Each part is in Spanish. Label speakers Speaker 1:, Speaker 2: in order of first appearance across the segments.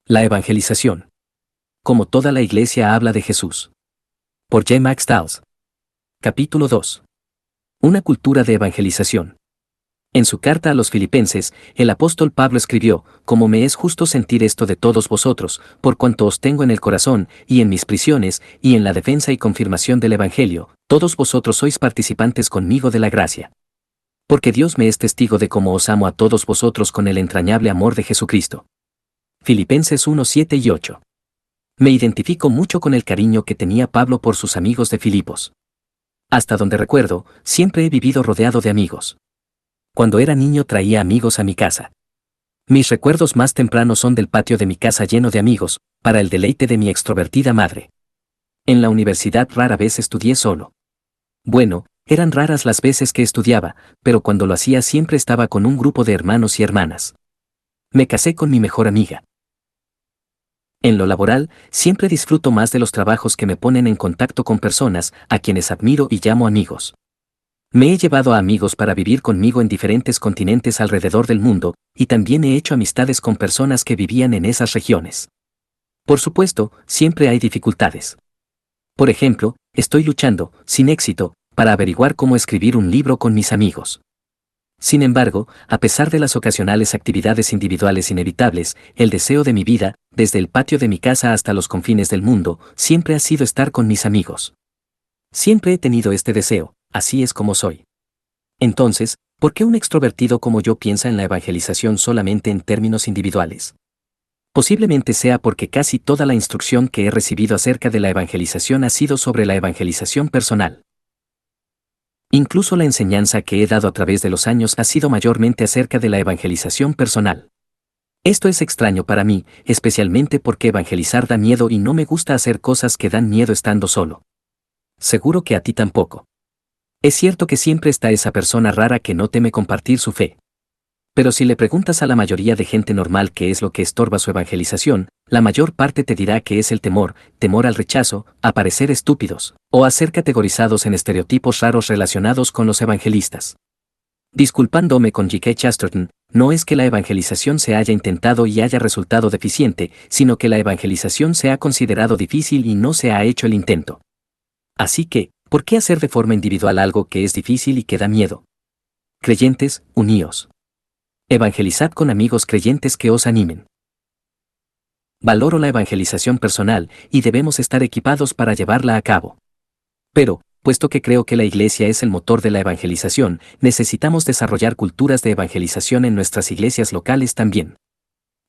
Speaker 1: La evangelización. Como toda la Iglesia habla de Jesús. Por J. Max Stiles. Capítulo 2. Una cultura de evangelización. En su carta a los Filipenses, el apóstol Pablo escribió: «Como me es justo sentir esto de todos vosotros, por cuanto os tengo en el corazón, y en mis prisiones, y en la defensa y confirmación del Evangelio, todos vosotros sois participantes conmigo de la gracia. Porque Dios me es testigo de cómo os amo a todos vosotros con el entrañable amor de Jesucristo». Filipenses 1, 7 y 8. Me identifico mucho con el cariño que tenía Pablo por sus amigos de Filipos. Hasta donde recuerdo, siempre he vivido rodeado de amigos. Cuando era niño traía amigos a mi casa. Mis recuerdos más tempranos son del patio de mi casa lleno de amigos, para el deleite de mi extrovertida madre. En la universidad rara vez estudié solo. Bueno, eran raras las veces que estudiaba, pero cuando lo hacía siempre estaba con un grupo de hermanos y hermanas. Me casé con mi mejor amiga. En lo laboral, siempre disfruto más de los trabajos que me ponen en contacto con personas a quienes admiro y llamo amigos. Me he llevado a amigos para vivir conmigo en diferentes continentes alrededor del mundo, y también he hecho amistades con personas que vivían en esas regiones. Por supuesto, siempre hay dificultades. Por ejemplo, estoy luchando, sin éxito, para averiguar cómo escribir un libro con mis amigos. Sin embargo, a pesar de las ocasionales actividades individuales inevitables, el deseo de mi vida, desde el patio de mi casa hasta los confines del mundo, siempre ha sido estar con mis amigos. Siempre he tenido este deseo, así es como soy. Entonces, ¿por qué un extrovertido como yo piensa en la evangelización solamente en términos individuales? Posiblemente sea porque casi toda la instrucción que he recibido acerca de la evangelización ha sido sobre la evangelización personal. Incluso la enseñanza que he dado a través de los años ha sido mayormente acerca de la evangelización personal. Esto es extraño para mí, especialmente porque evangelizar da miedo y no me gusta hacer cosas que dan miedo estando solo. Seguro que a ti tampoco. Es cierto que siempre está esa persona rara que no teme compartir su fe. Pero si le preguntas a la mayoría de gente normal qué es lo que estorba su evangelización, la mayor parte te dirá que es el temor al rechazo, a parecer estúpidos, o a ser categorizados en estereotipos raros relacionados con los evangelistas. Disculpándome con G.K. Chesterton, no es que la evangelización se haya intentado y haya resultado deficiente, sino que la evangelización se ha considerado difícil y no se ha hecho el intento. Así que, ¿por qué hacer de forma individual algo que es difícil y que da miedo? Creyentes, uníos. Evangelizad con amigos creyentes que os animen. Valoro la evangelización personal y debemos estar equipados para llevarla a cabo. Pero, puesto que creo que la Iglesia es el motor de la evangelización, necesitamos desarrollar culturas de evangelización en nuestras iglesias locales también.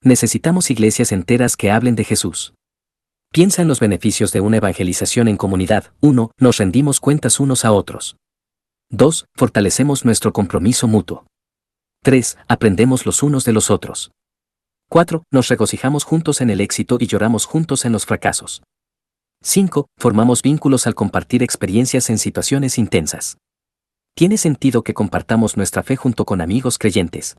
Speaker 1: Necesitamos iglesias enteras que hablen de Jesús. Piensa en los beneficios de una evangelización en comunidad. 1. Nos rendimos cuentas unos a otros. 2. Fortalecemos nuestro compromiso mutuo. 3. Aprendemos los unos de los otros. 4. Nos regocijamos juntos en el éxito y lloramos juntos en los fracasos. 5. Formamos vínculos al compartir experiencias en situaciones intensas. Tiene sentido que compartamos nuestra fe junto con amigos creyentes.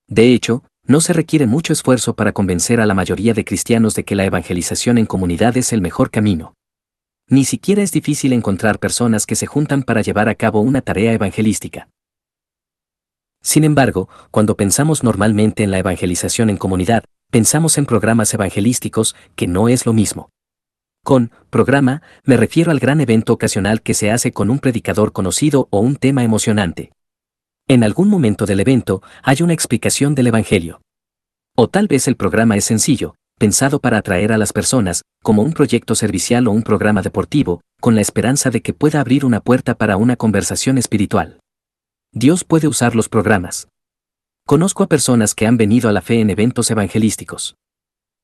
Speaker 1: De hecho, no se requiere mucho esfuerzo para convencer a la mayoría de cristianos de que la evangelización en comunidad es el mejor camino. Ni siquiera es difícil encontrar personas que se juntan para llevar a cabo una tarea evangelística. Sin embargo, cuando pensamos normalmente en la evangelización en comunidad, pensamos en programas evangelísticos, que no es lo mismo. Con programa, me refiero al gran evento ocasional que se hace con un predicador conocido o un tema emocionante. En algún momento del evento, hay una explicación del Evangelio. O tal vez el programa es sencillo, pensado para atraer a las personas, como un proyecto servicial o un programa deportivo, con la esperanza de que pueda abrir una puerta para una conversación espiritual. Dios puede usar los programas. Conozco a personas que han venido a la fe en eventos evangelísticos.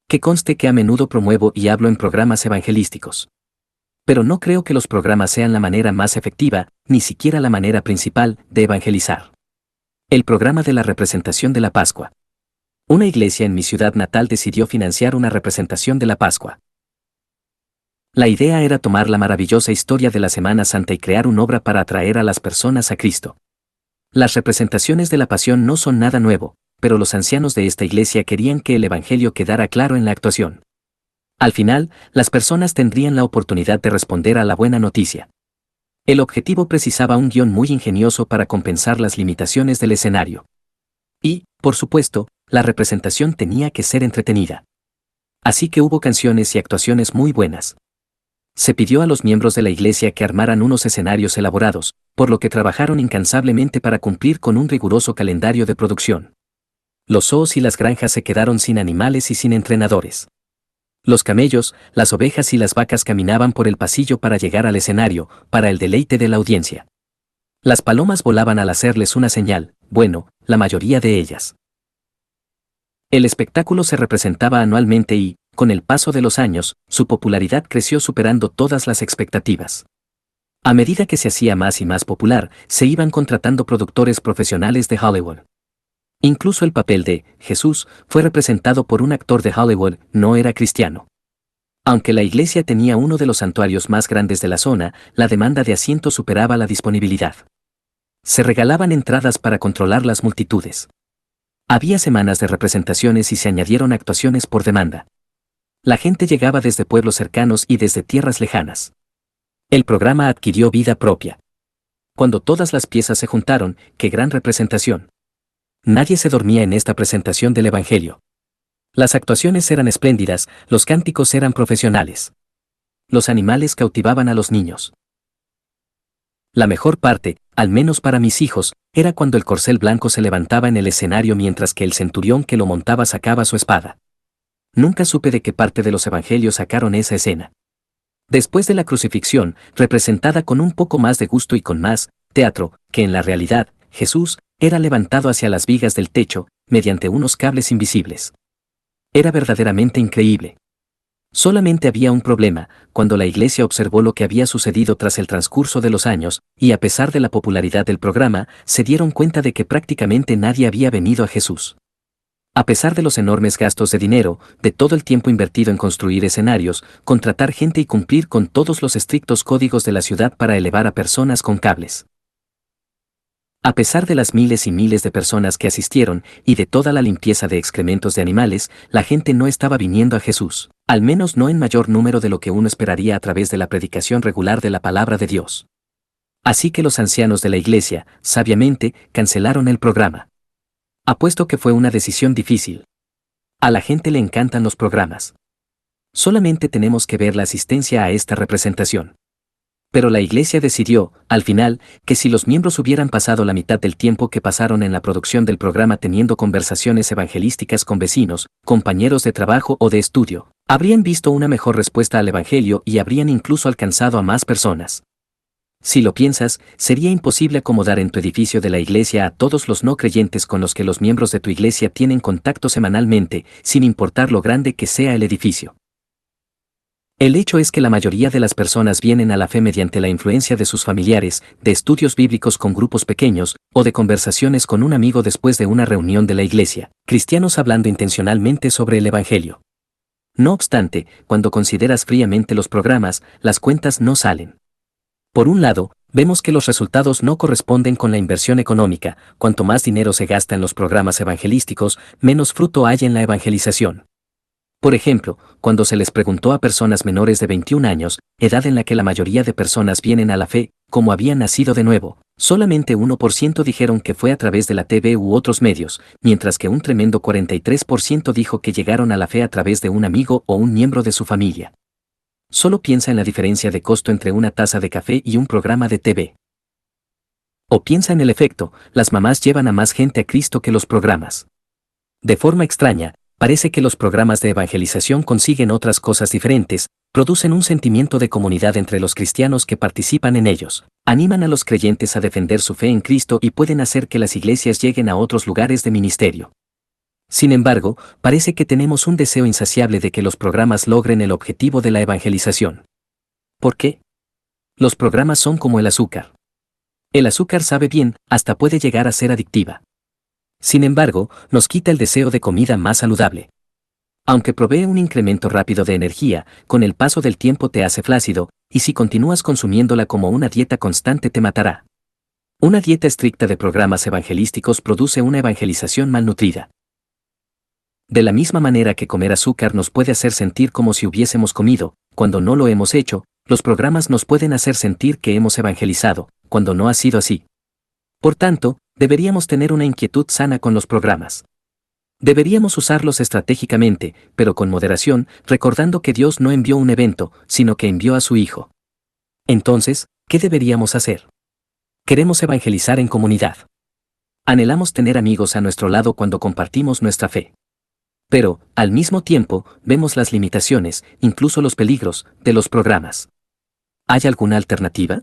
Speaker 1: Que conste que a menudo promuevo y hablo en programas evangelísticos. Pero no creo que los programas sean la manera más efectiva, ni siquiera la manera principal, de evangelizar. El programa de la representación de la Pascua. Una iglesia en mi ciudad natal decidió financiar una representación de la Pascua. La idea era tomar la maravillosa historia de la Semana Santa y crear una obra para atraer a las personas a Cristo. Las representaciones de la Pasión no son nada nuevo, pero los ancianos de esta iglesia querían que el Evangelio quedara claro en la actuación. Al final, las personas tendrían la oportunidad de responder a la buena noticia. El objetivo precisaba un guión muy ingenioso para compensar las limitaciones del escenario. Y, por supuesto, la representación tenía que ser entretenida. Así que hubo canciones y actuaciones muy buenas. Se pidió a los miembros de la iglesia que armaran unos escenarios elaborados, por lo que trabajaron incansablemente para cumplir con un riguroso calendario de producción. Los zoos y las granjas se quedaron sin animales y sin entrenadores. Los camellos, las ovejas y las vacas caminaban por el pasillo para llegar al escenario, para el deleite de la audiencia. Las palomas volaban al hacerles una señal, bueno, la mayoría de ellas. El espectáculo se representaba anualmente y, con el paso de los años, su popularidad creció superando todas las expectativas. A medida que se hacía más y más popular, se iban contratando productores profesionales de Hollywood. Incluso el papel de Jesús fue representado por un actor de Hollywood, no era cristiano. Aunque la iglesia tenía uno de los santuarios más grandes de la zona, la demanda de asientos superaba la disponibilidad. Se regalaban entradas para controlar las multitudes. Había semanas de representaciones y se añadieron actuaciones por demanda. La gente llegaba desde pueblos cercanos y desde tierras lejanas. El programa adquirió vida propia. Cuando todas las piezas se juntaron, ¡qué gran representación! Nadie se dormía en esta presentación del Evangelio. Las actuaciones eran espléndidas, los cánticos eran profesionales. Los animales cautivaban a los niños. La mejor parte, al menos para mis hijos, era cuando el corcel blanco se levantaba en el escenario mientras que el centurión que lo montaba sacaba su espada. Nunca supe de qué parte de los evangelios sacaron esa escena. Después de la crucifixión, representada con un poco más de gusto y con más teatro que en la realidad, Jesús era levantado hacia las vigas del techo, mediante unos cables invisibles. Era verdaderamente increíble. Solamente había un problema, cuando la iglesia observó lo que había sucedido tras el transcurso de los años, y a pesar de la popularidad del programa, se dieron cuenta de que prácticamente nadie había venido a Jesús. A pesar de los enormes gastos de dinero, de todo el tiempo invertido en construir escenarios, contratar gente y cumplir con todos los estrictos códigos de la ciudad para elevar a personas con cables. A pesar de las miles y miles de personas que asistieron y de toda la limpieza de excrementos de animales, la gente no estaba viniendo a Jesús, al menos no en mayor número de lo que uno esperaría a través de la predicación regular de la palabra de Dios. Así que los ancianos de la iglesia, sabiamente, cancelaron el programa. Apuesto que fue una decisión difícil. A la gente le encantan los programas. Solamente tenemos que ver la asistencia a esta representación. Pero la iglesia decidió, al final, que si los miembros hubieran pasado la mitad del tiempo que pasaron en la producción del programa teniendo conversaciones evangelísticas con vecinos, compañeros de trabajo o de estudio, habrían visto una mejor respuesta al evangelio y habrían incluso alcanzado a más personas. Si lo piensas, sería imposible acomodar en tu edificio de la iglesia a todos los no creyentes con los que los miembros de tu iglesia tienen contacto semanalmente, sin importar lo grande que sea el edificio. El hecho es que la mayoría de las personas vienen a la fe mediante la influencia de sus familiares, de estudios bíblicos con grupos pequeños, o de conversaciones con un amigo después de una reunión de la iglesia, cristianos hablando intencionalmente sobre el Evangelio. No obstante, cuando consideras fríamente los programas, las cuentas no salen. Por un lado, vemos que los resultados no corresponden con la inversión económica, cuanto más dinero se gasta en los programas evangelísticos, menos fruto hay en la evangelización. Por ejemplo, cuando se les preguntó a personas menores de 21 años, edad en la que la mayoría de personas vienen a la fe, cómo habían nacido de nuevo, solamente 1% dijeron que fue a través de la TV u otros medios, mientras que un tremendo 43% dijo que llegaron a la fe a través de un amigo o un miembro de su familia. Solo piensa en la diferencia de costo entre una taza de café y un programa de TV. O piensa en el efecto, las mamás llevan a más gente a Cristo que los programas. De forma extraña, parece que los programas de evangelización consiguen otras cosas diferentes, producen un sentimiento de comunidad entre los cristianos que participan en ellos, animan a los creyentes a defender su fe en Cristo y pueden hacer que las iglesias lleguen a otros lugares de ministerio. Sin embargo, parece que tenemos un deseo insaciable de que los programas logren el objetivo de la evangelización. ¿Por qué? Los programas son como el azúcar. El azúcar sabe bien, hasta puede llegar a ser adictiva. Sin embargo, nos quita el deseo de comida más saludable. Aunque provee un incremento rápido de energía, con el paso del tiempo te hace flácido, y si continúas consumiéndola como una dieta constante te matará. Una dieta estricta de programas evangelísticos produce una evangelización malnutrida. De la misma manera que comer azúcar nos puede hacer sentir como si hubiésemos comido, cuando no lo hemos hecho, los programas nos pueden hacer sentir que hemos evangelizado, cuando no ha sido así. Por tanto, deberíamos tener una inquietud sana con los programas. Deberíamos usarlos estratégicamente, pero con moderación, recordando que Dios no envió un evento, sino que envió a su Hijo. Entonces, ¿qué deberíamos hacer? Queremos evangelizar en comunidad. Anhelamos tener amigos a nuestro lado cuando compartimos nuestra fe. Pero, al mismo tiempo, vemos las limitaciones, incluso los peligros, de los programas. ¿Hay alguna alternativa?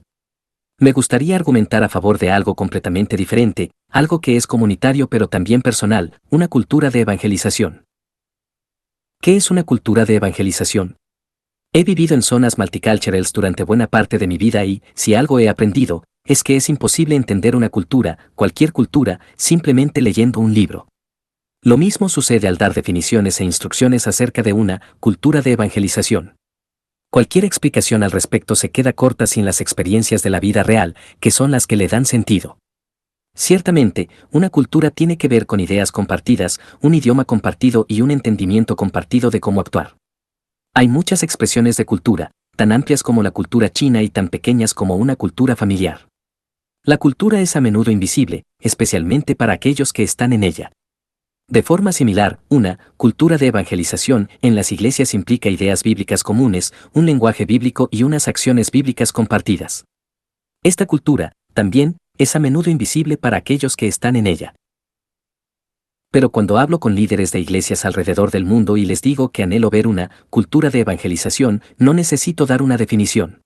Speaker 1: Me gustaría argumentar a favor de algo completamente diferente, algo que es comunitario pero también personal, una cultura de evangelización. ¿Qué es una cultura de evangelización? He vivido en zonas multiculturales durante buena parte de mi vida y, si algo he aprendido, es que es imposible entender una cultura, cualquier cultura, simplemente leyendo un libro. Lo mismo sucede al dar definiciones e instrucciones acerca de una cultura de evangelización. Cualquier explicación al respecto se queda corta sin las experiencias de la vida real, que son las que le dan sentido. Ciertamente, una cultura tiene que ver con ideas compartidas, un idioma compartido y un entendimiento compartido de cómo actuar. Hay muchas expresiones de cultura, tan amplias como la cultura china y tan pequeñas como una cultura familiar. La cultura es a menudo invisible, especialmente para aquellos que están en ella. De forma similar, una cultura de evangelización en las iglesias implica ideas bíblicas comunes, un lenguaje bíblico y unas acciones bíblicas compartidas. Esta cultura, también, es a menudo invisible para aquellos que están en ella. Pero cuando hablo con líderes de iglesias alrededor del mundo y les digo que anhelo ver una cultura de evangelización, no necesito dar una definición.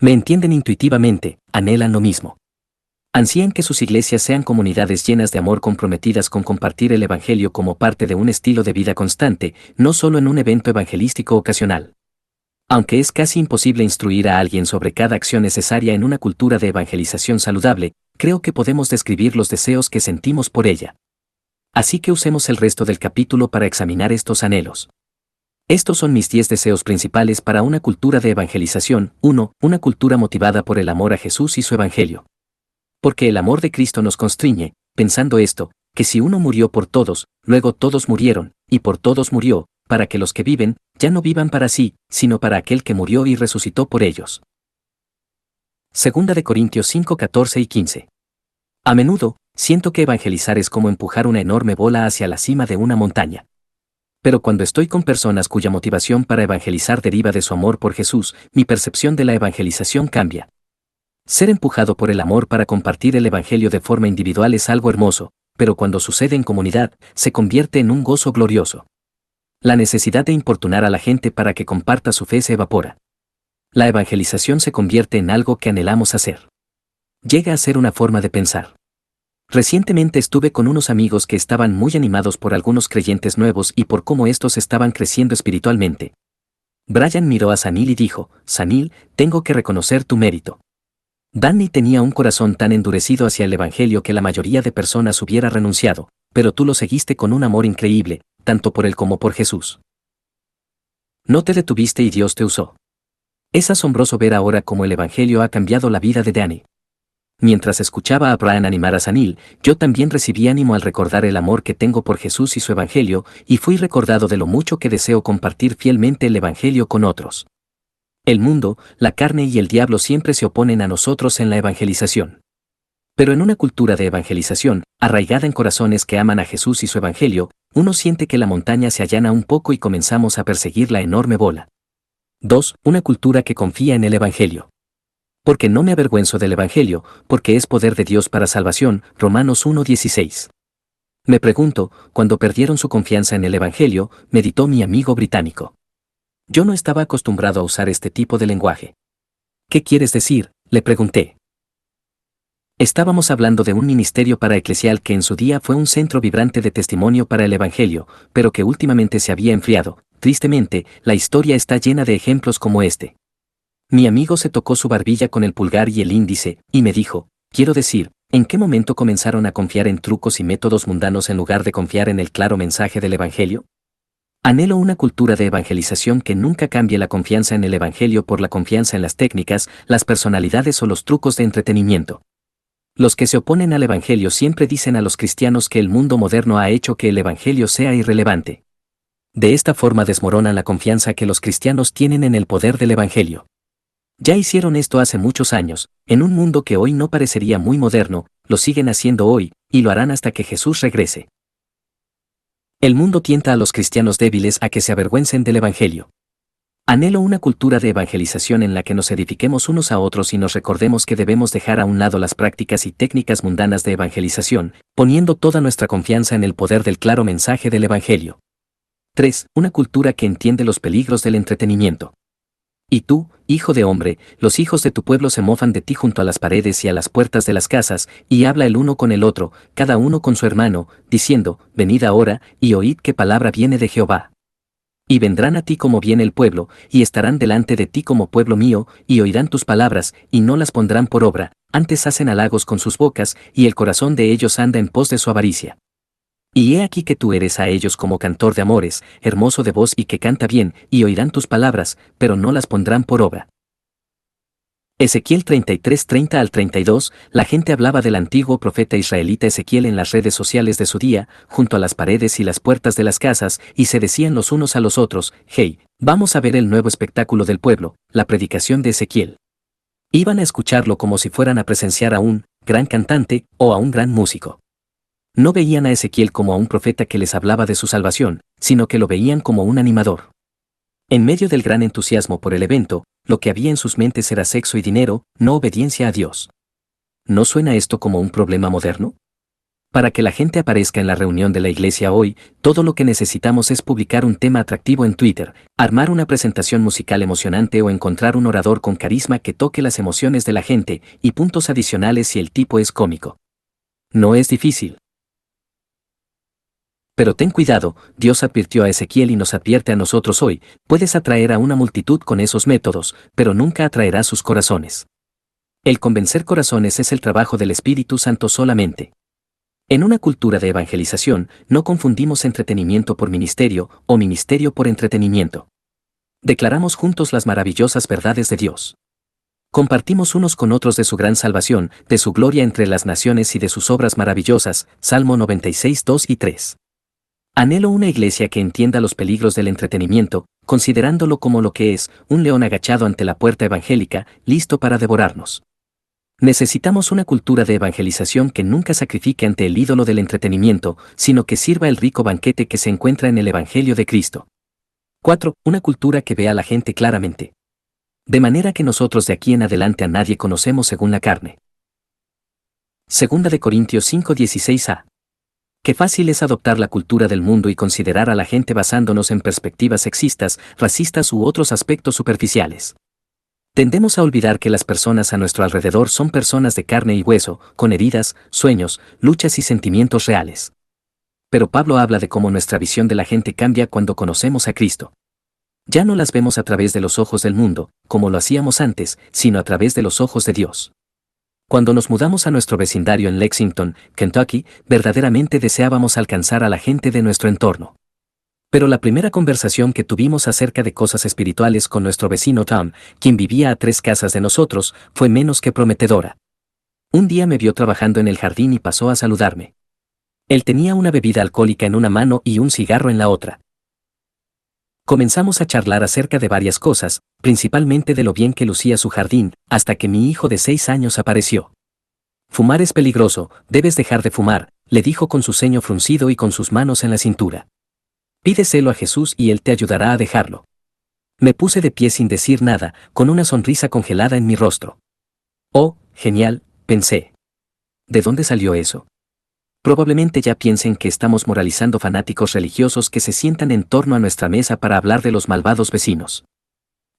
Speaker 1: Me entienden intuitivamente, anhelan lo mismo. Ansían que sus iglesias sean comunidades llenas de amor comprometidas con compartir el Evangelio como parte de un estilo de vida constante, no solo en un evento evangelístico ocasional. Aunque es casi imposible instruir a alguien sobre cada acción necesaria en una cultura de evangelización saludable, creo que podemos describir los deseos que sentimos por ella. Así que usemos el resto del capítulo para examinar estos anhelos. Estos son mis 10 deseos principales para una cultura de evangelización. 1. Una cultura motivada por el amor a Jesús y su Evangelio. Porque el amor de Cristo nos constriñe, pensando esto, que si uno murió por todos, luego todos murieron, y por todos murió, para que los que viven, ya no vivan para sí, sino para aquel que murió y resucitó por ellos. 2 Corintios 5, 14 y 15. A menudo, siento que evangelizar es como empujar una enorme bola hacia la cima de una montaña. Pero cuando estoy con personas cuya motivación para evangelizar deriva de su amor por Jesús, mi percepción de la evangelización cambia. Ser empujado por el amor para compartir el Evangelio de forma individual es algo hermoso, pero cuando sucede en comunidad, se convierte en un gozo glorioso. La necesidad de importunar a la gente para que comparta su fe se evapora. La evangelización se convierte en algo que anhelamos hacer. Llega a ser una forma de pensar. Recientemente estuve con unos amigos que estaban muy animados por algunos creyentes nuevos y por cómo estos estaban creciendo espiritualmente. Brian miró a Sanil y dijo, Sanil, tengo que reconocer tu mérito. Danny tenía un corazón tan endurecido hacia el Evangelio que la mayoría de personas hubiera renunciado, pero tú lo seguiste con un amor increíble, tanto por él como por Jesús. No te detuviste y Dios te usó. Es asombroso ver ahora cómo el Evangelio ha cambiado la vida de Danny. Mientras escuchaba a Brian animar a Sanil, yo también recibí ánimo al recordar el amor que tengo por Jesús y su Evangelio, y fui recordado de lo mucho que deseo compartir fielmente el Evangelio con otros. El mundo, la carne y el diablo siempre se oponen a nosotros en la evangelización. Pero en una cultura de evangelización, arraigada en corazones que aman a Jesús y su Evangelio, uno siente que la montaña se allana un poco y comenzamos a perseguir la enorme bola. 2. Una cultura que confía en el Evangelio. Porque no me avergüenzo del Evangelio, porque es poder de Dios para salvación. Romanos 1:16. Me pregunto, cuando perdieron su confianza en el Evangelio, meditó mi amigo británico. Yo no estaba acostumbrado a usar este tipo de lenguaje. ¿Qué quieres decir?, le pregunté. Estábamos hablando de un ministerio paraeclesial que en su día fue un centro vibrante de testimonio para el Evangelio, pero que últimamente se había enfriado. Tristemente, la historia está llena de ejemplos como este. Mi amigo se tocó su barbilla con el pulgar y el índice, y me dijo, quiero decir, ¿en qué momento comenzaron a confiar en trucos y métodos mundanos en lugar de confiar en el claro mensaje del Evangelio? Anhelo una cultura de evangelización que nunca cambie la confianza en el Evangelio por la confianza en las técnicas, las personalidades o los trucos de entretenimiento. Los que se oponen al Evangelio siempre dicen a los cristianos que el mundo moderno ha hecho que el Evangelio sea irrelevante. De esta forma desmoronan la confianza que los cristianos tienen en el poder del Evangelio. Ya hicieron esto hace muchos años, en un mundo que hoy no parecería muy moderno, lo siguen haciendo hoy, y lo harán hasta que Jesús regrese. El mundo tienta a los cristianos débiles a que se avergüencen del Evangelio. Anhelo una cultura de evangelización en la que nos edifiquemos unos a otros y nos recordemos que debemos dejar a un lado las prácticas y técnicas mundanas de evangelización, poniendo toda nuestra confianza en el poder del claro mensaje del Evangelio. 3. Una cultura que entiende los peligros del entretenimiento. Y tú, hijo de hombre, los hijos de tu pueblo se mofan de ti junto a las paredes y a las puertas de las casas, y habla el uno con el otro, cada uno con su hermano, diciendo, venid ahora, y oíd qué palabra viene de Jehová. Y vendrán a ti como viene el pueblo, y estarán delante de ti como pueblo mío, y oirán tus palabras, y no las pondrán por obra, antes hacen halagos con sus bocas, y el corazón de ellos anda en pos de su avaricia. Y he aquí que tú eres a ellos como cantor de amores, hermoso de voz y que canta bien, y oirán tus palabras, pero no las pondrán por obra. Ezequiel 33, 30 al 32, la gente hablaba del antiguo profeta israelita Ezequiel en las redes sociales de su día, junto a las paredes y las puertas de las casas, y se decían los unos a los otros, hey, vamos a ver el nuevo espectáculo del pueblo, la predicación de Ezequiel. Iban a escucharlo como si fueran a presenciar a un gran cantante o a un gran músico. No veían a Ezequiel como a un profeta que les hablaba de su salvación, sino que lo veían como un animador. En medio del gran entusiasmo por el evento, lo que había en sus mentes era sexo y dinero, no obediencia a Dios. ¿No suena esto como un problema moderno? Para que la gente aparezca en la reunión de la iglesia hoy, todo lo que necesitamos es publicar un tema atractivo en Twitter, armar una presentación musical emocionante o encontrar un orador con carisma que toque las emociones de la gente, y puntos adicionales si el tipo es cómico. No es difícil. Pero ten cuidado, Dios advirtió a Ezequiel y nos advierte a nosotros hoy, puedes atraer a una multitud con esos métodos, pero nunca atraerás sus corazones. El convencer corazones es el trabajo del Espíritu Santo solamente. En una cultura de evangelización, no confundimos entretenimiento por ministerio o ministerio por entretenimiento. Declaramos juntos las maravillosas verdades de Dios. Compartimos unos con otros de su gran salvación, de su gloria entre las naciones y de sus obras maravillosas, Salmo 96, 2 y 3. Anhelo una iglesia que entienda los peligros del entretenimiento, considerándolo como lo que es, un león agachado ante la puerta evangélica, listo para devorarnos. Necesitamos una cultura de evangelización que nunca sacrifique ante el ídolo del entretenimiento, sino que sirva el rico banquete que se encuentra en el Evangelio de Cristo. 4. Una cultura que vea a la gente claramente. De manera que nosotros de aquí en adelante a nadie conocemos según la carne. 2 de Corintios 5, 16a. Qué fácil es adoptar la cultura del mundo y considerar a la gente basándonos en perspectivas sexistas, racistas u otros aspectos superficiales. Tendemos a olvidar que las personas a nuestro alrededor son personas de carne y hueso, con heridas, sueños, luchas y sentimientos reales. Pero Pablo habla de cómo nuestra visión de la gente cambia cuando conocemos a Cristo. Ya no las vemos a través de los ojos del mundo, como lo hacíamos antes, sino a través de los ojos de Dios. Cuando nos mudamos a nuestro vecindario en Lexington, Kentucky, verdaderamente deseábamos alcanzar a la gente de nuestro entorno. Pero la primera conversación que tuvimos acerca de cosas espirituales con nuestro vecino Tom, quien vivía a 3 casas de nosotros, fue menos que prometedora. Un día me vio trabajando en el jardín y pasó a saludarme. Él tenía una bebida alcohólica en una mano y un cigarro en la otra. Comenzamos a charlar acerca de varias cosas, principalmente de lo bien que lucía su jardín, hasta que mi hijo de 6 años apareció. Fumar es peligroso, debes dejar de fumar, le dijo con su ceño fruncido y con sus manos en la cintura. Pídeselo a Jesús y Él te ayudará a dejarlo. Me puse de pie sin decir nada, con una sonrisa congelada en mi rostro. Oh, genial, pensé. ¿De dónde salió eso? Probablemente ya piensen que estamos moralizando fanáticos religiosos que se sientan en torno a nuestra mesa para hablar de los malvados vecinos.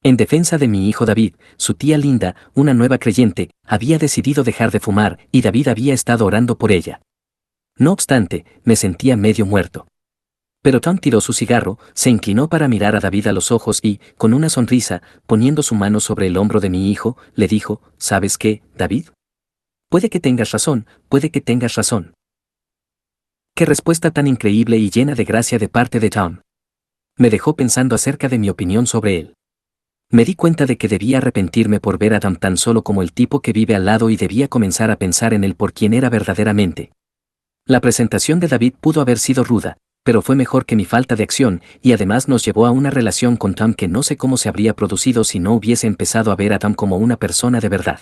Speaker 1: En defensa de mi hijo David, su tía Linda, una nueva creyente, había decidido dejar de fumar y David había estado orando por ella. No obstante, me sentía medio muerto. Pero Tom tiró su cigarro, se inclinó para mirar a David a los ojos y, con una sonrisa, poniendo su mano sobre el hombro de mi hijo, le dijo, ¿sabes qué, David? Puede que tengas razón, puede que tengas razón. Qué respuesta tan increíble y llena de gracia de parte de Tom. Me dejó pensando acerca de mi opinión sobre él. Me di cuenta de que debía arrepentirme por ver a Tom tan solo como el tipo que vive al lado y debía comenzar a pensar en él por quien era verdaderamente. La presentación de David pudo haber sido ruda, pero fue mejor que mi falta de acción, y además nos llevó a una relación con Tom que no sé cómo se habría producido si no hubiese empezado a ver a Tom como una persona de verdad.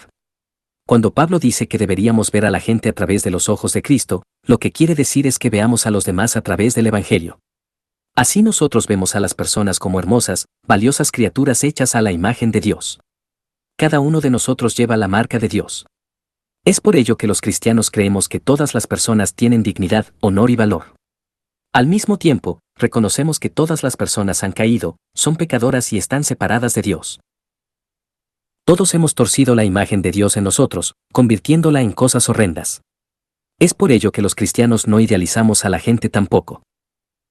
Speaker 1: Cuando Pablo dice que deberíamos ver a la gente a través de los ojos de Cristo, lo que quiere decir es que veamos a los demás a través del Evangelio. Así nosotros vemos a las personas como hermosas, valiosas criaturas hechas a la imagen de Dios. Cada uno de nosotros lleva la marca de Dios. Es por ello que los cristianos creemos que todas las personas tienen dignidad, honor y valor. Al mismo tiempo, reconocemos que todas las personas han caído, son pecadoras y están separadas de Dios. Todos hemos torcido la imagen de Dios en nosotros, convirtiéndola en cosas horrendas. Es por ello que los cristianos no idealizamos a la gente tampoco.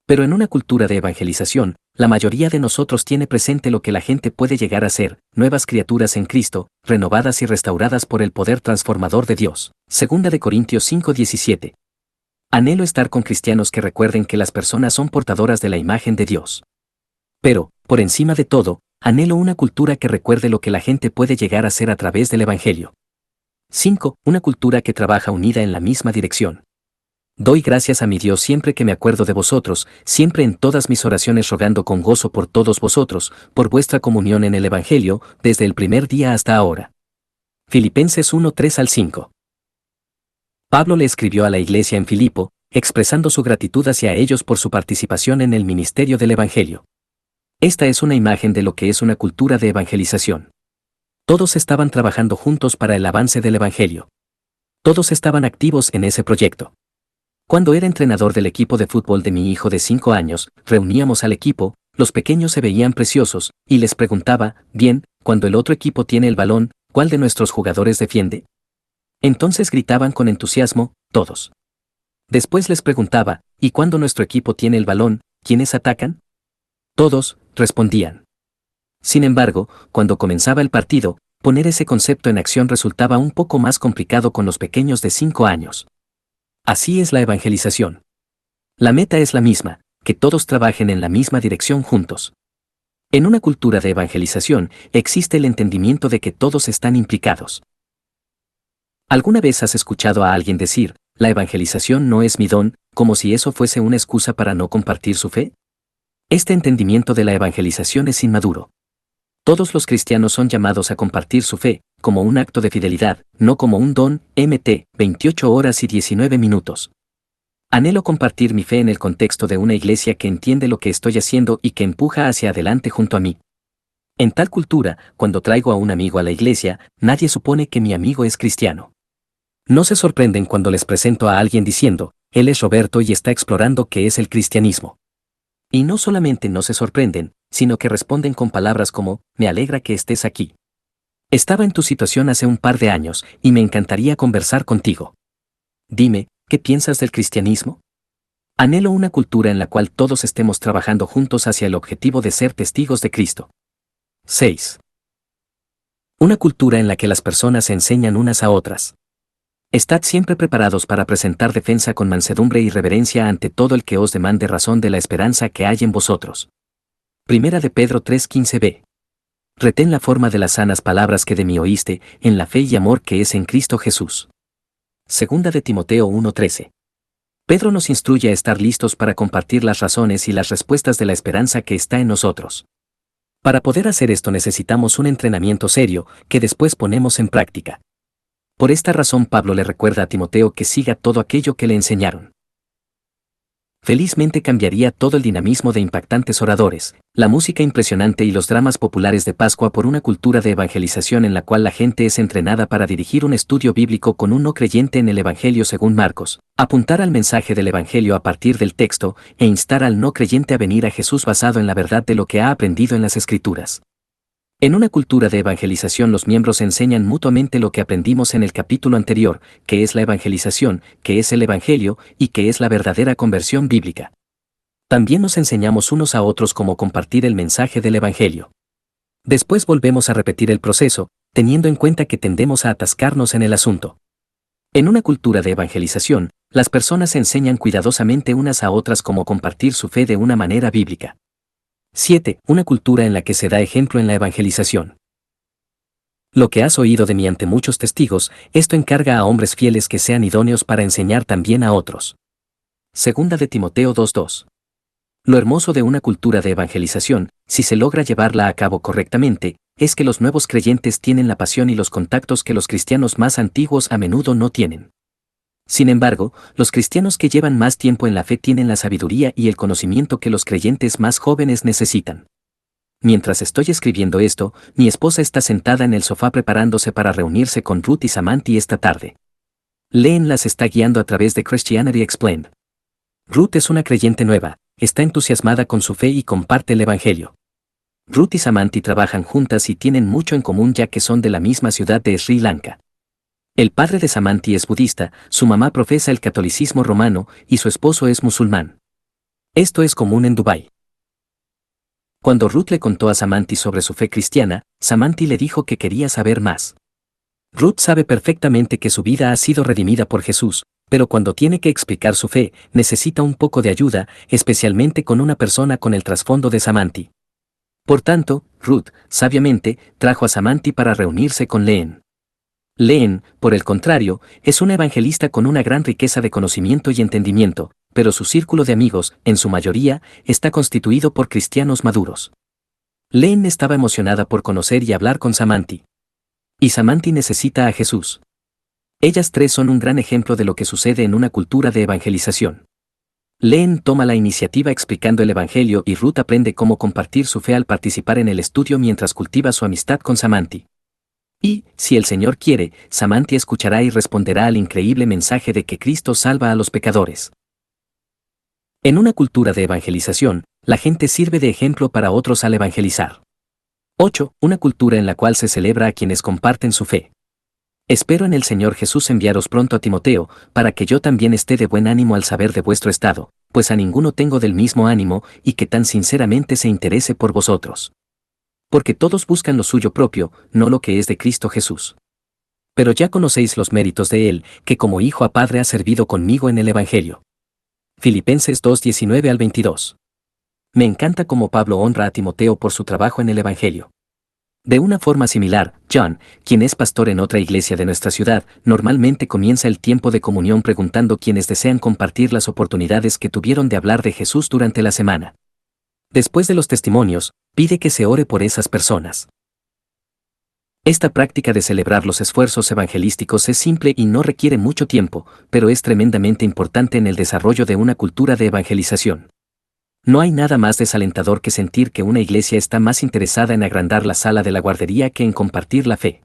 Speaker 1: Pero en una cultura de evangelización, la mayoría de nosotros tiene presente lo que la gente puede llegar a ser, nuevas criaturas en Cristo, renovadas y restauradas por el poder transformador de Dios. 2 Corintios 5:17. Anhelo estar con cristianos que recuerden que las personas son portadoras de la imagen de Dios. Pero, por encima de todo, anhelo una cultura que recuerde lo que la gente puede llegar a ser a través del Evangelio. 5. Una cultura que trabaja unida en la misma dirección. Doy gracias a mi Dios siempre que me acuerdo de vosotros, siempre en todas mis oraciones rogando con gozo por todos vosotros, por vuestra comunión en el Evangelio, desde el primer día hasta ahora. Filipenses 1:3-5. Pablo le escribió a la iglesia en Filipo, expresando su gratitud hacia ellos por su participación en el ministerio del Evangelio. Esta es una imagen de lo que es una cultura de evangelización. Todos estaban trabajando juntos para el avance del Evangelio. Todos estaban activos en ese proyecto. Cuando era entrenador del equipo de fútbol de mi hijo de 5 años, reuníamos al equipo, los pequeños se veían preciosos, y les preguntaba, bien, cuando el otro equipo tiene el balón, ¿cuál de nuestros jugadores defiende? Entonces gritaban con entusiasmo, todos. Después les preguntaba, ¿y cuando nuestro equipo tiene el balón, quiénes atacan? Todos, respondían. Sin embargo, cuando comenzaba el partido, poner ese concepto en acción resultaba un poco más complicado con los pequeños de 5 años. Así es la evangelización. La meta es la misma, que todos trabajen en la misma dirección juntos. En una cultura de evangelización, existe el entendimiento de que todos están implicados. ¿Alguna vez has escuchado a alguien decir, la evangelización no es mi don, como si eso fuese una excusa para no compartir su fe? Este entendimiento de la evangelización es inmaduro. Todos los cristianos son llamados a compartir su fe, como un acto de fidelidad, no como un don. Mt. 28 horas y 19 minutos. Anhelo compartir mi fe en el contexto de una iglesia que entiende lo que estoy haciendo y que empuja hacia adelante junto a mí. En tal cultura, cuando traigo a un amigo a la iglesia, nadie supone que mi amigo es cristiano. No se sorprenden cuando les presento a alguien diciendo, él es Roberto y está explorando qué es el cristianismo. Y no solamente no se sorprenden, sino que responden con palabras como, me alegra que estés aquí. Estaba en tu situación hace un par de años, y me encantaría conversar contigo. Dime, ¿qué piensas del cristianismo? Anhelo una cultura en la cual todos estemos trabajando juntos hacia el objetivo de ser testigos de Cristo. 6. Una cultura en la que las personas se enseñan unas a otras. Estad siempre preparados para presentar defensa con mansedumbre y reverencia ante todo el que os demande razón de la esperanza que hay en vosotros. Primera de Pedro 3:15b. Retén la forma de las sanas palabras que de mí oíste, en la fe y amor que es en Cristo Jesús. Segunda de Timoteo 1:13. Pedro nos instruye a estar listos para compartir las razones y las respuestas de la esperanza que está en nosotros. Para poder hacer esto necesitamos un entrenamiento serio, que después ponemos en práctica. Por esta razón Pablo le recuerda a Timoteo que siga todo aquello que le enseñaron. Felizmente cambiaría todo el dinamismo de impactantes oradores, la música impresionante y los dramas populares de Pascua por una cultura de evangelización en la cual la gente es entrenada para dirigir un estudio bíblico con un no creyente en el Evangelio según Marcos, apuntar al mensaje del Evangelio a partir del texto e instar al no creyente a venir a Jesús basado en la verdad de lo que ha aprendido en las Escrituras. En una cultura de evangelización los miembros enseñan mutuamente lo que aprendimos en el capítulo anterior, que es la evangelización, que es el Evangelio y que es la verdadera conversión bíblica. También nos enseñamos unos a otros cómo compartir el mensaje del Evangelio. Después volvemos a repetir el proceso, teniendo en cuenta que tendemos a atascarnos en el asunto. En una cultura de evangelización, las personas enseñan cuidadosamente unas a otras cómo compartir su fe de una manera bíblica. 7. Una cultura en la que se da ejemplo en la evangelización. Lo que has oído de mí ante muchos testigos, esto encarga a hombres fieles que sean idóneos para enseñar también a otros. Segunda de Timoteo 2:2. Lo hermoso de una cultura de evangelización, si se logra llevarla a cabo correctamente, es que los nuevos creyentes tienen la pasión y los contactos que los cristianos más antiguos a menudo no tienen. Sin embargo, los cristianos que llevan más tiempo en la fe tienen la sabiduría y el conocimiento que los creyentes más jóvenes necesitan. Mientras estoy escribiendo esto, mi esposa está sentada en el sofá preparándose para reunirse con Ruth y Samantha esta tarde. Leen las está guiando a través de Christianity Explained. Ruth es una creyente nueva, está entusiasmada con su fe y comparte el Evangelio. Ruth y Samantha trabajan juntas y tienen mucho en común ya que son de la misma ciudad de Sri Lanka. El padre de Samantha es budista, su mamá profesa el catolicismo romano y su esposo es musulmán. Esto es común en Dubái. Cuando Ruth le contó a Samantha sobre su fe cristiana, Samantha le dijo que quería saber más. Ruth sabe perfectamente que su vida ha sido redimida por Jesús, pero cuando tiene que explicar su fe, necesita un poco de ayuda, especialmente con una persona con el trasfondo de Samantha. Por tanto, Ruth, sabiamente, trajo a Samantha para reunirse con Leen. Leen, por el contrario, es una evangelista con una gran riqueza de conocimiento y entendimiento, pero su círculo de amigos, en su mayoría, está constituido por cristianos maduros. Leen estaba emocionada por conocer y hablar con Samantha. Y Samantha necesita a Jesús. Ellas tres son un gran ejemplo de lo que sucede en una cultura de evangelización. Leen toma la iniciativa explicando el Evangelio y Ruth aprende cómo compartir su fe al participar en el estudio mientras cultiva su amistad con Samantha. Y, si el Señor quiere, Samantha escuchará y responderá al increíble mensaje de que Cristo salva a los pecadores. En una cultura de evangelización, la gente sirve de ejemplo para otros al evangelizar. 8. Una cultura en la cual se celebra a quienes comparten su fe. Espero en el Señor Jesús enviaros pronto a Timoteo, para que yo también esté de buen ánimo al saber de vuestro estado, pues a ninguno tengo del mismo ánimo y que tan sinceramente se interese por vosotros. Porque todos buscan lo suyo propio, no lo que es de Cristo Jesús. Pero ya conocéis los méritos de Él, que como hijo a padre ha servido conmigo en el Evangelio. Filipenses 2:19-22. Me encanta cómo Pablo honra a Timoteo por su trabajo en el Evangelio. De una forma similar, John, quien es pastor en otra iglesia de nuestra ciudad, normalmente comienza el tiempo de comunión preguntando quienes desean compartir las oportunidades que tuvieron de hablar de Jesús durante la semana. Después de los testimonios, pide que se ore por esas personas. Esta práctica de celebrar los esfuerzos evangelísticos es simple y no requiere mucho tiempo, pero es tremendamente importante en el desarrollo de una cultura de evangelización. No hay nada más desalentador que sentir que una iglesia está más interesada en agrandar la sala de la guardería que en compartir la fe.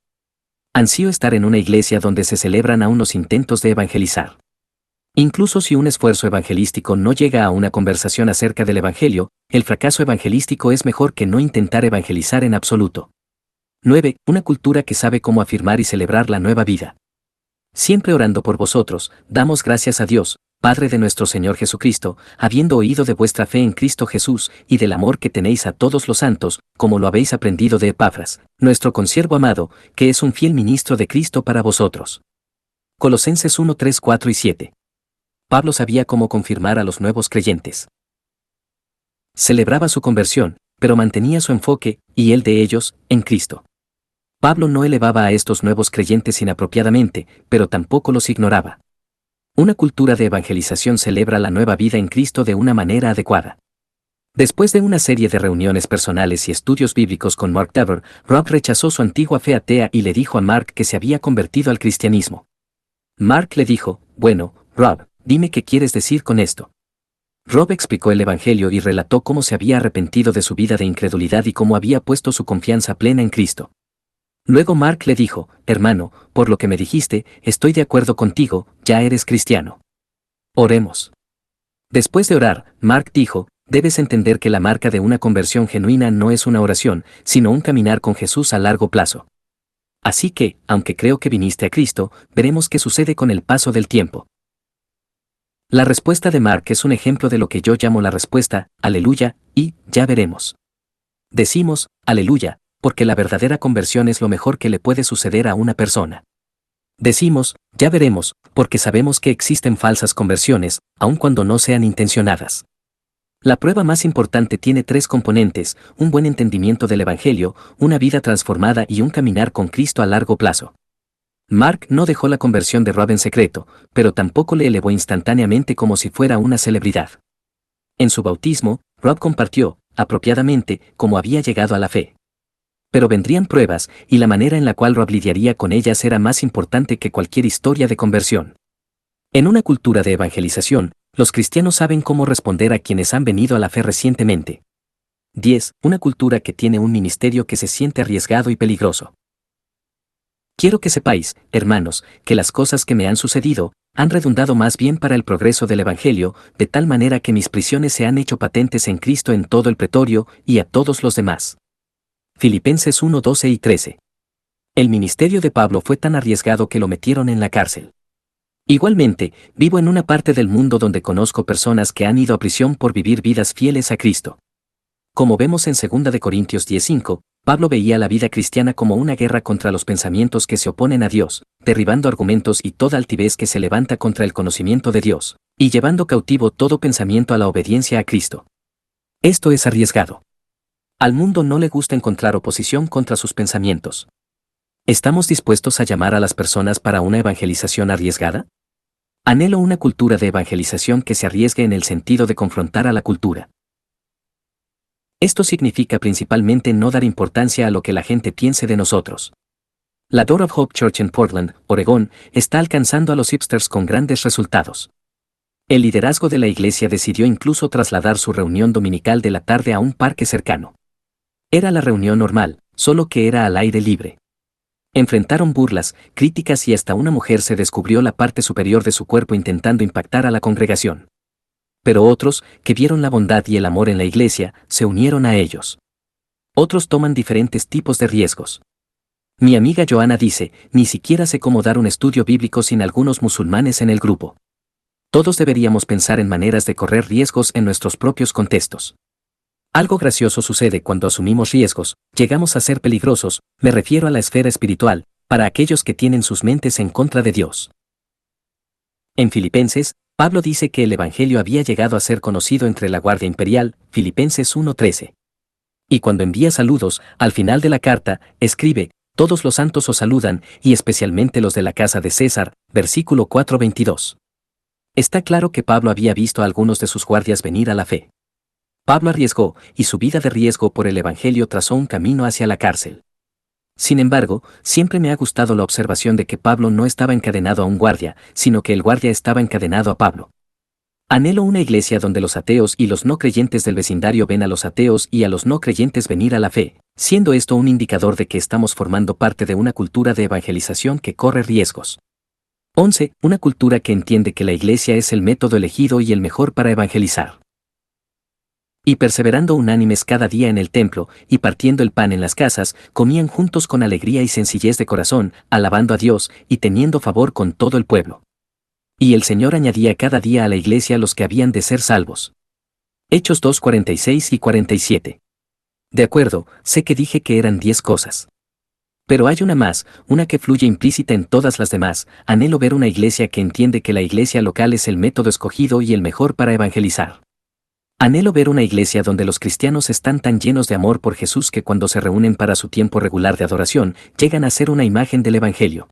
Speaker 1: Ansío estar en una iglesia donde se celebran aún los intentos de evangelizar. Incluso si un esfuerzo evangelístico no llega a una conversación acerca del Evangelio, el fracaso evangelístico es mejor que no intentar evangelizar en absoluto. 9. Una cultura que sabe cómo afirmar y celebrar la nueva vida. Siempre orando por vosotros, damos gracias a Dios, Padre de nuestro Señor Jesucristo, habiendo oído de vuestra fe en Cristo Jesús y del amor que tenéis a todos los santos, como lo habéis aprendido de Epafras, nuestro consiervo amado, que es un fiel ministro de Cristo para vosotros. Colosenses 1, 3, 4 y 7. Pablo sabía cómo confirmar a los nuevos creyentes. Celebraba su conversión, pero mantenía su enfoque, y el de ellos, en Cristo. Pablo no elevaba a estos nuevos creyentes inapropiadamente, pero tampoco los ignoraba. Una cultura de evangelización celebra la nueva vida en Cristo de una manera adecuada. Después de una serie de reuniones personales y estudios bíblicos con Mark Dever, Rob rechazó su antigua fe atea y le dijo a Mark que se había convertido al cristianismo. Mark le dijo, bueno, Rob, dime qué quieres decir con esto. Rob explicó el Evangelio y relató cómo se había arrepentido de su vida de incredulidad y cómo había puesto su confianza plena en Cristo. Luego Mark le dijo, hermano, por lo que me dijiste, estoy de acuerdo contigo, ya eres cristiano. Oremos. Después de orar, Mark dijo, debes entender que la marca de una conversión genuina no es una oración, sino un caminar con Jesús a largo plazo. Así que, aunque creo que viniste a Cristo, veremos qué sucede con el paso del tiempo. La respuesta de Mark es un ejemplo de lo que yo llamo la respuesta, aleluya, y, ya veremos. Decimos, aleluya, porque la verdadera conversión es lo mejor que le puede suceder a una persona. Decimos, ya veremos, porque sabemos que existen falsas conversiones, aun cuando no sean intencionadas. La prueba más importante tiene tres componentes: un buen entendimiento del Evangelio, una vida transformada y un caminar con Cristo a largo plazo. Mark no dejó la conversión de Rob en secreto, pero tampoco le elevó instantáneamente como si fuera una celebridad. En su bautismo, Rob compartió, apropiadamente, cómo había llegado a la fe. Pero vendrían pruebas, y la manera en la cual Rob lidiaría con ellas era más importante que cualquier historia de conversión. En una cultura de evangelización, los cristianos saben cómo responder a quienes han venido a la fe recientemente. 10. Una cultura que tiene un ministerio que se siente arriesgado y peligroso. Quiero que sepáis, hermanos, que las cosas que me han sucedido han redundado más bien para el progreso del Evangelio, de tal manera que mis prisiones se han hecho patentes en Cristo en todo el pretorio y a todos los demás. Filipenses 1, 12 y 13. El ministerio de Pablo fue tan arriesgado que lo metieron en la cárcel. Igualmente, vivo en una parte del mundo donde conozco personas que han ido a prisión por vivir vidas fieles a Cristo. Como vemos en 2 de Corintios 10:5, Pablo veía la vida cristiana como una guerra contra los pensamientos que se oponen a Dios, derribando argumentos y toda altivez que se levanta contra el conocimiento de Dios, y llevando cautivo todo pensamiento a la obediencia a Cristo. Esto es arriesgado. Al mundo no le gusta encontrar oposición contra sus pensamientos. ¿Estamos dispuestos a llamar a las personas para una evangelización arriesgada? Anhelo una cultura de evangelización que se arriesgue en el sentido de confrontar a la cultura. Esto significa principalmente no dar importancia a lo que la gente piense de nosotros. La Door of Hope Church en Portland, Oregón, está alcanzando a los hipsters con grandes resultados. El liderazgo de la iglesia decidió incluso trasladar su reunión dominical de la tarde a un parque cercano. Era la reunión normal, solo que era al aire libre. Enfrentaron burlas, críticas y hasta una mujer se descubrió la parte superior de su cuerpo intentando impactar a la congregación. Pero otros, que vieron la bondad y el amor en la iglesia, se unieron a ellos. Otros toman diferentes tipos de riesgos. Mi amiga Joana dice, ni siquiera sé cómo dar un estudio bíblico sin algunos musulmanes en el grupo. Todos deberíamos pensar en maneras de correr riesgos en nuestros propios contextos. Algo gracioso sucede cuando asumimos riesgos, llegamos a ser peligrosos, me refiero a la esfera espiritual, para aquellos que tienen sus mentes en contra de Dios. En Filipenses, Pablo dice que el Evangelio había llegado a ser conocido entre la Guardia Imperial, Filipenses 1:13. Y cuando envía saludos, al final de la carta, escribe, todos los santos os saludan, y especialmente los de la casa de César, versículo 4:22. Está claro que Pablo había visto a algunos de sus guardias venir a la fe. Pablo arriesgó, y su vida de riesgo por el Evangelio trazó un camino hacia la cárcel. Sin embargo, siempre me ha gustado la observación de que Pablo no estaba encadenado a un guardia, sino que el guardia estaba encadenado a Pablo. Anhelo una iglesia donde los ateos y los no creyentes del vecindario ven a los ateos y a los no creyentes venir a la fe, siendo esto un indicador de que estamos formando parte de una cultura de evangelización que corre riesgos. 11. Una cultura que entiende que la iglesia es el método elegido y el mejor para evangelizar. Y perseverando unánimes cada día en el templo, y partiendo el pan en las casas, comían juntos con alegría y sencillez de corazón, alabando a Dios, y teniendo favor con todo el pueblo. Y el Señor añadía cada día a la iglesia los que habían de ser salvos. Hechos 2:46 y 47. De acuerdo, sé que dije que eran 10 cosas. Pero hay una más, una que fluye implícita en todas las demás. Anhelo ver una iglesia que entiende que la iglesia local es el método escogido y el mejor para evangelizar. Anhelo ver una iglesia donde los cristianos están tan llenos de amor por Jesús que cuando se reúnen para su tiempo regular de adoración, llegan a ser una imagen del Evangelio.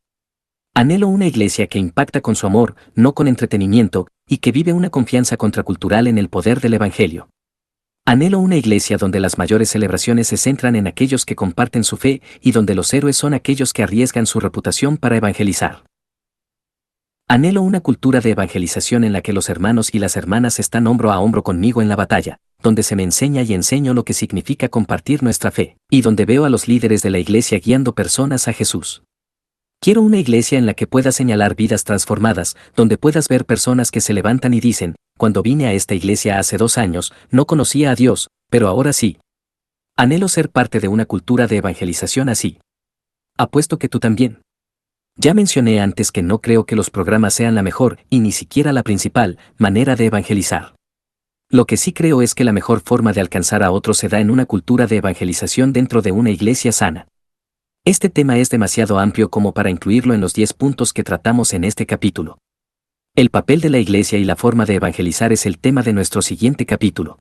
Speaker 1: Anhelo una iglesia que impacta con su amor, no con entretenimiento, y que vive una confianza contracultural en el poder del Evangelio. Anhelo una iglesia donde las mayores celebraciones se centran en aquellos que comparten su fe y donde los héroes son aquellos que arriesgan su reputación para evangelizar. Anhelo una cultura de evangelización en la que los hermanos y las hermanas están hombro a hombro conmigo en la batalla, donde se me enseña y enseño lo que significa compartir nuestra fe, y donde veo a los líderes de la iglesia guiando personas a Jesús. Quiero una iglesia en la que puedas señalar vidas transformadas, donde puedas ver personas que se levantan y dicen, cuando vine a esta iglesia hace 2 años, no conocía a Dios, pero ahora sí. Anhelo ser parte de una cultura de evangelización así. Apuesto que tú también. Ya mencioné antes que no creo que los programas sean la mejor, y ni siquiera la principal, manera de evangelizar. Lo que sí creo es que la mejor forma de alcanzar a otros se da en una cultura de evangelización dentro de una iglesia sana. Este tema es demasiado amplio como para incluirlo en los 10 puntos que tratamos en este capítulo. El papel de la iglesia y la forma de evangelizar es el tema de nuestro siguiente capítulo.